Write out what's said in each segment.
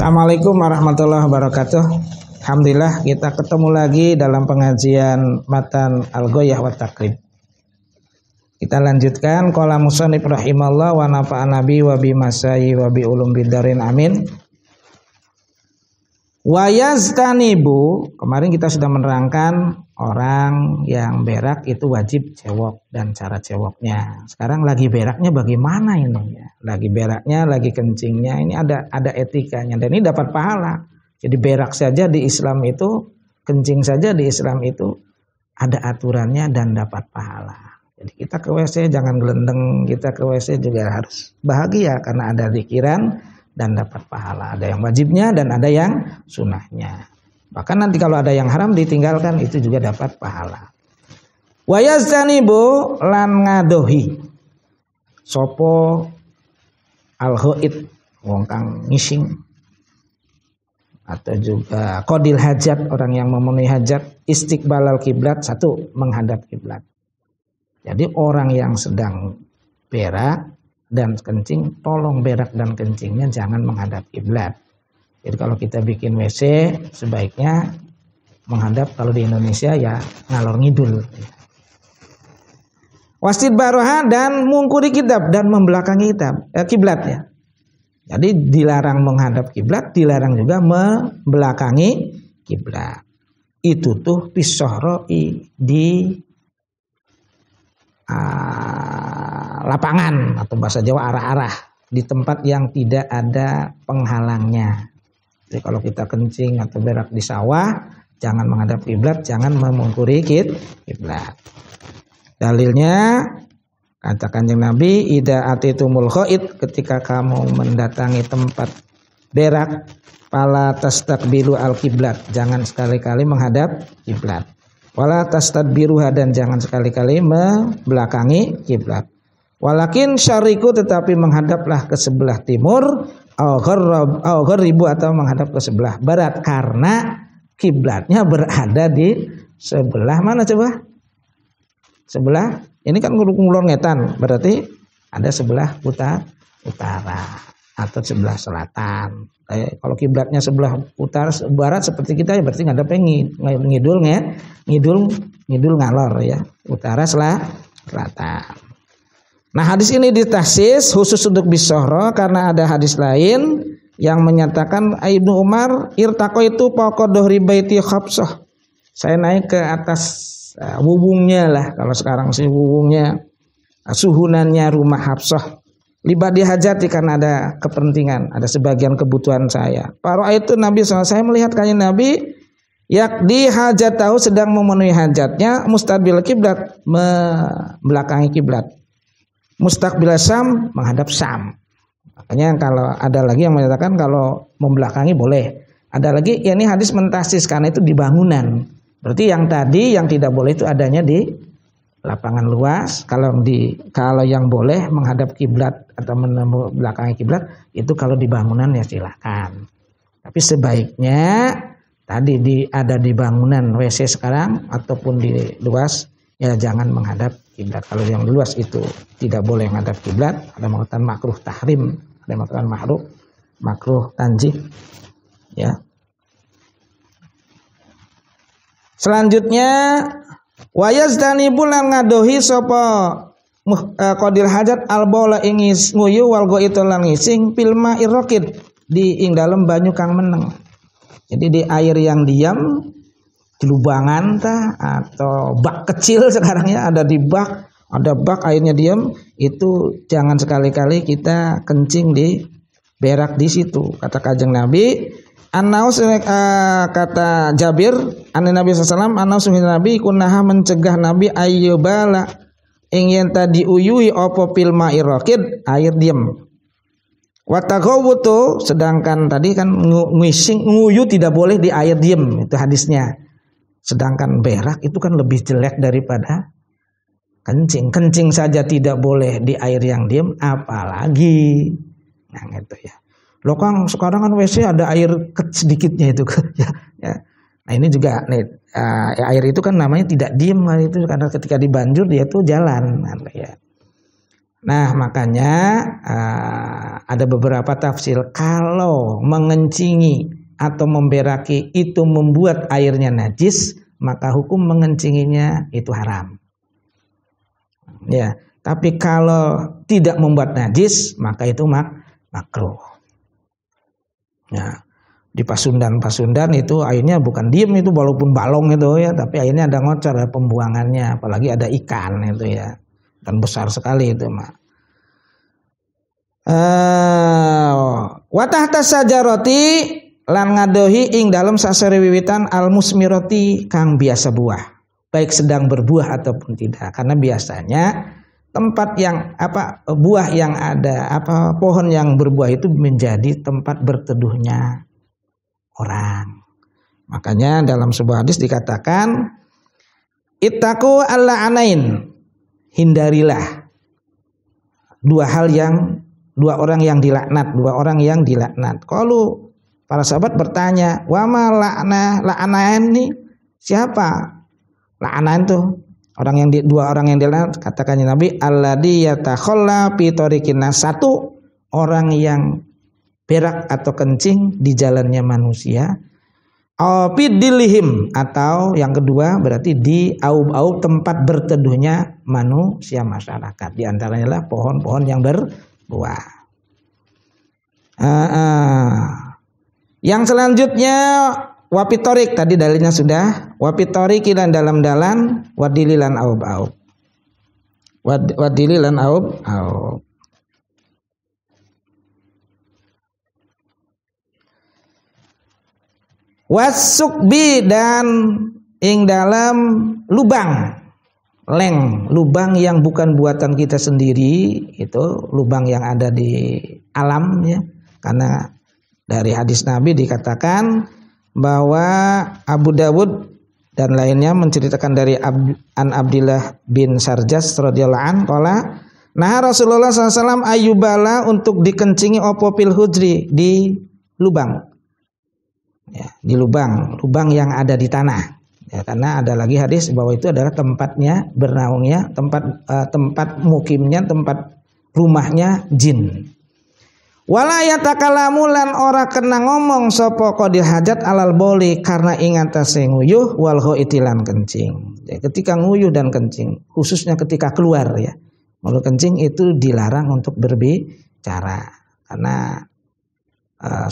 Assalamualaikum warahmatullahi wabarakatuh. Alhamdulillah kita ketemu lagi dalam pengajian Matan Al-Ghoyah wa Taqrib. Kita lanjutkan qala musannif rahimallah wa nafa'ana bi wa bi masai wa bi ulum bidarin amin. Wa yaztanibu, kemarin kita sudah menerangkan orang yang berak itu wajib cewok dan cara cewoknya. Sekarang lagi beraknya bagaimana ini ya? Lagi beraknya, lagi kencingnya, ini ada etikanya dan ini dapat pahala. Jadi berak saja di Islam itu, kencing saja di Islam itu ada aturannya dan dapat pahala. Jadi kita ke WC jangan gelendeng, kita ke WC juga harus bahagia karena ada zikiran dan dapat pahala. Ada yang wajibnya dan ada yang sunahnya. Bahkan nanti kalau ada yang haram ditinggalkan itu juga dapat pahala. Wa yazanibu lan ngadohi sopo al-ghaid wong kang ngising, atau juga qadil hajat orang yang memenuhi hajat, istiqbalal kiblat, satu menghadap kiblat. Jadi orang yang sedang berak dan kencing, tolong berak dan kencingnya jangan menghadap kiblat. Jadi kalau kita bikin WC sebaiknya menghadap, kalau di Indonesia ya ngalor ngidul. Wasid baroha dan mungkuri kitab dan membelakangi kiblat ya. Jadi dilarang menghadap kiblat, dilarang juga membelakangi kiblat. Itu tuh pisohroi di lapangan atau bahasa Jawa arah-arah, di tempat yang tidak ada penghalangnya. Jadi kalau kita kencing atau berak di sawah, jangan menghadap kiblat, jangan memungkuri kiblat. Dalilnya kata Kanjeng Nabi, idza atitumul ghaid, ketika kamu mendatangi tempat berak, fala tastaqbilu al-kiblat, jangan sekali-kali menghadap kiblat. Wala tastadbiruha, dan jangan sekali-kali membelakangi kiblat. Walakin syariku, tetapi menghadaplah ke sebelah timur, au gharibu, atau menghadap ke sebelah barat, karena kiblatnya berada di sebelah mana coba? Sebelah ini kan ngulur ngetan, berarti ada sebelah utara atau sebelah selatan. Kalau kiblatnya sebelah utara barat seperti kita ya berarti ngadep ngidul ngalor ya, utara selatan. Nah, hadis ini ditahsis khusus untuk bisohro karena ada hadis lain yang menyatakan Ibnu Umar irtaqaitu fawqa dhahri baiti Hafsah. Saya naik ke atas wubungnya lah, kalau sekarang sih wubungnya, suhunannya rumah Hafsah. Libadi hajati, karena ada kepentingan, ada sebagian kebutuhan saya. Para itu Nabi SAW, saya melihat kanjeng Nabi yakdi hajatahu, sedang memenuhi hajatnya, mustaqbil kiblat, membelakangi kiblat, mustaqbil Syam, menghadap Syam. Makanya kalau ada lagi yang menyatakan kalau membelakangi boleh. Ada lagi, ya ini hadis mentahsis karena itu di bangunan. Berarti yang tadi yang tidak boleh itu adanya di lapangan luas. Kalau yang boleh menghadap kiblat atau membelakangi kiblat itu kalau di bangunan ya silakan. Tapi sebaiknya tadi ada di bangunan WC sekarang ataupun di luas ya jangan menghadap kiblat. Kalau yang luas itu tidak boleh menghadap kiblat, ada mengatakan makruh tahrim, ada mengatakan makruh tanjih ya. Selanjutnya wa yazdanibu lan ngadohi sapa qadil hajat albaula ingis nguyu wal itu lan ngising fil ma'ir raqid, di ing dalem banyu kang meneng. Jadi di air yang diam, di lubangan atau bak kecil sekarang ya, ada di bak, ada bak airnya diam, itu jangan sekali-kali kita kencing di berak di situ. Kata Kanjeng Nabi, Anaus kata Jabir, Nabi sallallahu alaihi wasallam, Nabi kunaha mencegah Nabi ayyubala ingin tadi uyui opo pil ma'ir raqid, air diam. Wa taghawutu, sedangkan tadi kan nguyu tidak boleh di air diam, itu hadisnya. Sedangkan berak itu kan lebih jelek daripada kencing. Kencing saja tidak boleh di air yang diam, apalagi nah gitu ya. Loh Kang, sekarang kan WC ada air sedikitnya itu ya. Nah ini juga air itu kan namanya tidak diem kan, itu karena ketika dibanjur dia tuh jalan ya. Nah, makanya ada beberapa tafsir kalau mengencingi atau memberaki itu membuat airnya najis, maka hukum mengencinginya itu haram. Ya, tapi kalau tidak membuat najis, maka itu makruh. Ya, di Pasundan itu airnya bukan diem itu walaupun balong itu ya, tapi airnya ada ngocor, ada pembuangannya, apalagi ada ikan itu ya. Dan besar sekali itu mak. Wa tahta sajarati lan ngadohi ing dalam sasere wiwitan al musmirati kang biasa buah, baik sedang berbuah ataupun tidak. Karena biasanya tempat yang buah yang ada pohon yang berbuah itu menjadi tempat berteduhnya orang. Makanya dalam sebuah hadis dikatakan ittaqu al-la'anain, hindarilah dua orang yang dilaknat. Kalau para sahabat bertanya, wa ma la'anain nih siapa? La'anain tuh dua orang yang dilaknat. Katakannya Nabi, alladzi yatakhalla fi tariqin nas, satu orang yang berak atau kencing di jalannya manusia. Dilihim, atau yang kedua berarti di aub-aub tempat berteduhnya manusia masyarakat. Di antaranya lah pohon-pohon yang berbuah. Yang selanjutnya wapitorik, tadi dalilnya sudah. Wapitorik dan dalam-dalan, wadililan aub-aub. Wadililan aub-aub. Wasukbi dan ing dalam lubang lubang yang bukan buatan kita sendiri, itu lubang yang ada di alam ya. Karena dari hadis Nabi dikatakan bahwa Abu Dawud dan lainnya menceritakan dari an Abdillah bin Sarjas radhiyallahu anhu qala nah Rasulullah SAW ayubala untuk dikencingi opo fil hujri, di lubang. Ya, di lubang yang ada di tanah. Ya, karena ada lagi hadis bahwa itu adalah tempatnya bernaungnya, tempat mukimnya, tempat rumahnya jin. Wala yatakalamu lan ora kena ngomong sapa qadil hajat alal boli, karena ingatase nguyuh wal itilan kencing. Ya, ketika nguyuh dan kencing, khususnya ketika keluar ya. Kalau kencing itu dilarang untuk berbicara karena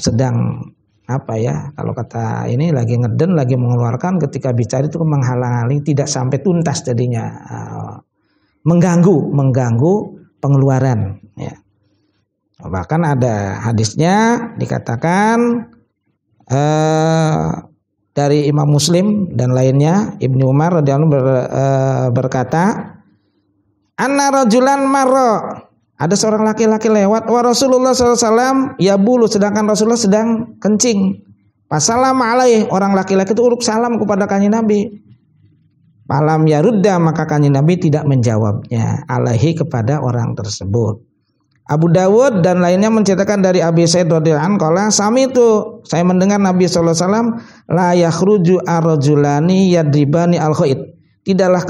sedang kalau kata ini lagi ngeden, lagi mengeluarkan, ketika bicara itu menghalang-halangi, tidak sampai tuntas jadinya, mengganggu pengeluaran ya. Bahkan ada hadisnya dikatakan dari Imam Muslim dan lainnya, Ibnu Umar radhiyallahu anhu berkata, anna rajulan marra, ada seorang laki-laki lewat, wa Rasulullah SAW ya bulu, sedangkan Rasulullah sedang kencing. Pasalam alaih, orang laki-laki itu uruk salam kepada kanjeng Nabi. Falam yarudda, maka kanjeng Nabi tidak menjawabnya alaihi, kepada orang tersebut. Abu Dawud dan lainnya menceritakan dari Abi Sa'id radhiyallahu anhu qala sami'tu, saya mendengar Nabi sallallahu alaihi wasallam la yakhruju ar-rajulani yadribani al-khait, tidaklah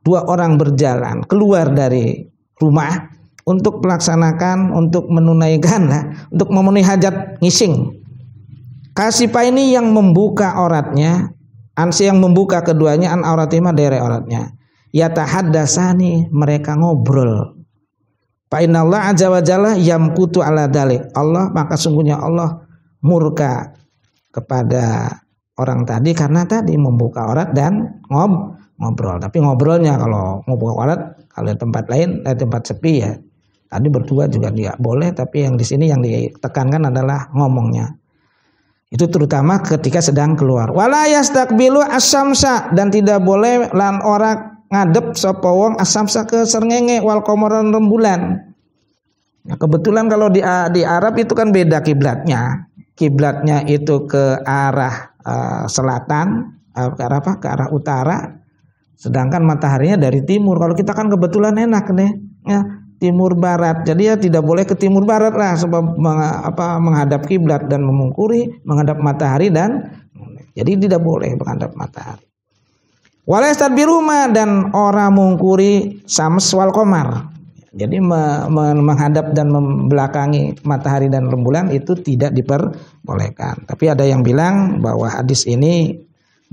dua orang berjalan keluar dari rumah untuk melaksanakan, untuk menunaikan untuk memenuhi hajat ngising. Kasipa ini yang membuka auratnya, ansi yang membuka keduanya, an auratima dari auratnya. Yatahaddasani, mereka ngobrol. Fa innallaha azza wa jalla yamkutu ala dalik. Allah, maka sungguhnya Allah murka kepada orang tadi karena tadi membuka aurat dan ngobrol. Tapi ngobrolnya kalau membuka aurat, kalau tempat lain, tempat sepi ya. Tadi berdua juga tidak boleh, tapi yang di sini yang ditekankan adalah ngomongnya. Itu terutama ketika sedang keluar. Wala yastaqbilu asyamsa, dan tidak boleh lan ora ngadep sapa wong asyamsa ke srengenge wal qamaran rembulan. Nah, kebetulan kalau di Arab itu kan beda kiblatnya. Kiblatnya itu ke arah selatan, ke arah utara. Sedangkan mataharinya dari timur. Kalau kita kan kebetulan enak nih, ya. Timur barat, jadi ya tidak boleh ke timur barat lah, sebab menghadap kiblat dan memungkuri menghadap matahari, dan jadi tidak boleh menghadap matahari. Wala yastadbiruma, dan ora mungkuri syams wal qamar, Jadi menghadap dan membelakangi matahari dan rembulan itu tidak diperbolehkan. Tapi ada yang bilang bahwa hadis ini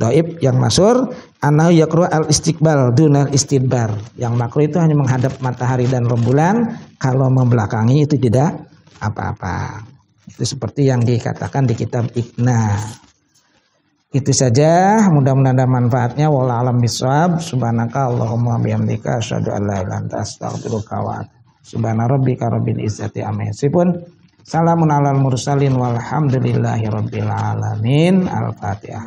dhaif, yang masyhur annahu yaqra al-istiqbal dunal istidbar. Yang makruh itu hanya menghadap matahari dan rembulan, kalau membelakangi itu tidak apa-apa. Itu seperti yang dikatakan di kitab Iqna. Itu saja, mudah-mudahan ada manfaatnya. Wallahu a'lam bishawab. Subhanaka Allahumma bihamdika asyhadu an la ilaha illa anta astaghfiruka wa atubu ilaik. Subhana rabbika rabbil izzati amma yasifun. Salamun alal mursalin walhamdulillahi rabbil alamin. Al-Fatihah.